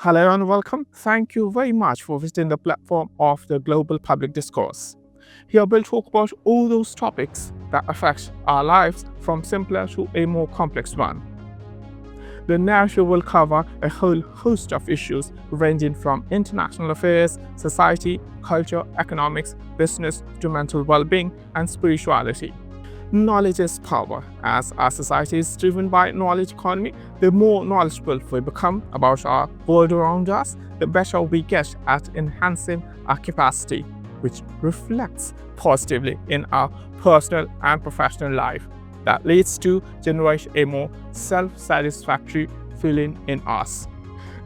Hello and welcome. Thank you very much for visiting the platform of the Global Public Discourse. Here we'll talk about all those topics that affect our lives from simpler to a more complex one. The narrative will cover a whole host of issues ranging from international affairs, society, culture, economics, business to mental well-being and spirituality. Knowledge is power. As our society is driven by knowledge economy, the more knowledgeable we become about our world around us, the better we get at enhancing our capacity, which reflects positively in our personal and professional life. That leads to generate a more self-satisfactory feeling in us.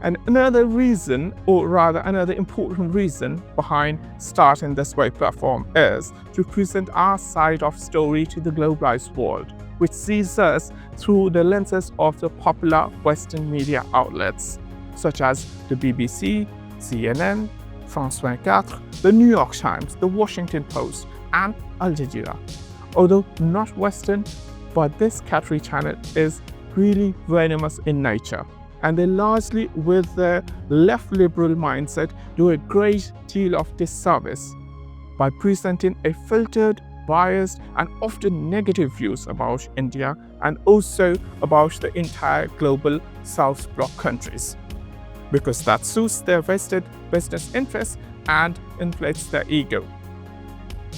And another reason, or rather another important reason behind starting this web platform is to present our side of story to the globalized world, which sees us through the lenses of the popular Western media outlets, such as the BBC, CNN, France 24, the New York Times, the Washington Post, and Al Jazeera. Although not Western, but this category channel is really venomous in nature. And they largely, with their left liberal mindset, do a great deal of disservice by presenting a filtered, biased, and often negative views about India and also about the entire global South Bloc countries, because that suits their vested business interests and inflates their ego.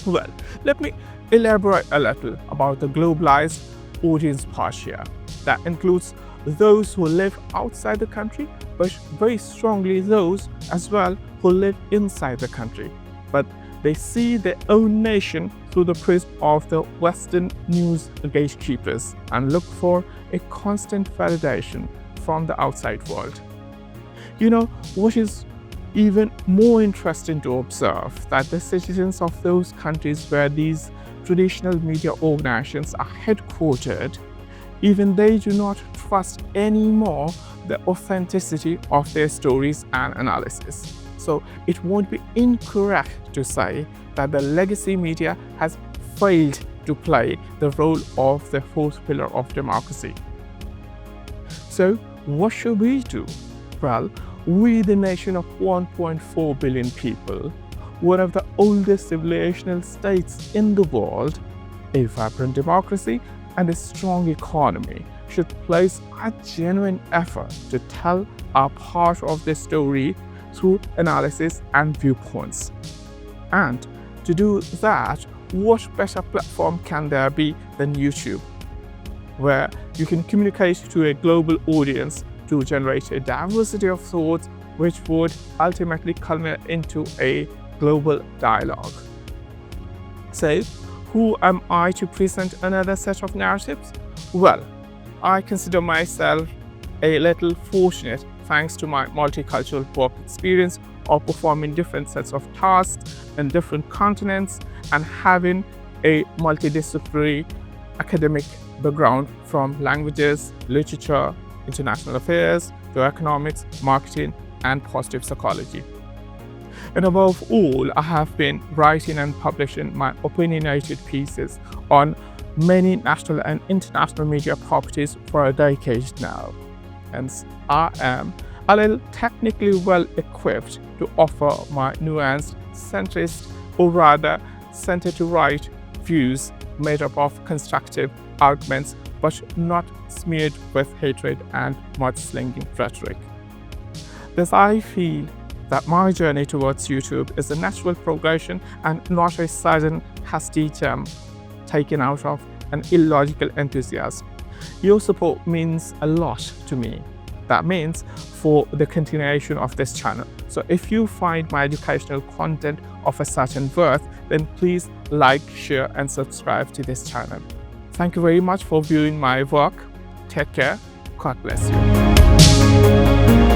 Well, let me elaborate a little about the globalized audience part here. That includes those who live outside the country, but very strongly those as well who live inside the country. But they see their own nation through the prism of the Western news gatekeepers and look for a constant validation from the outside world. You know, what is even more interesting to observe that the citizens of those countries where these traditional media organizations are headquartered, even they do not trust anymore the authenticity of their stories and analysis. So it won't be incorrect to say that the legacy media has failed to play the role of the fourth pillar of democracy. So what should we do? Well, we, the nation of 1.4 billion people, one of the oldest civilizational states in the world, a vibrant democracy, and a strong economy, should place a genuine effort to tell our part of the story through analysis and viewpoints. And to do that, what better platform can there be than YouTube, where you can communicate to a global audience to generate a diversity of thoughts which would ultimately culminate into a global dialogue. So, who am I to present another set of narratives? Well, I consider myself a little fortunate thanks to my multicultural work experience of performing different sets of tasks in different continents and having a multidisciplinary academic background from languages, literature, international affairs, to economics, marketing, and positive psychology. And above all, I have been writing and publishing my opinionated pieces on many national and international media properties for a decade now. Hence, I am a little technically well equipped to offer my nuanced, centrist, or rather center-to-right views made up of constructive arguments, but not smeared with hatred and mudslinging rhetoric. Thus, I feel that my journey towards YouTube is a natural progression and not a sudden hasty jump taken out of an illogical enthusiasm. Your support means a lot to me. That means for the continuation of this channel. So if you find my educational content of a certain worth, then please like, share, and subscribe to this channel. Thank you very much for viewing my work. Take care. God bless you.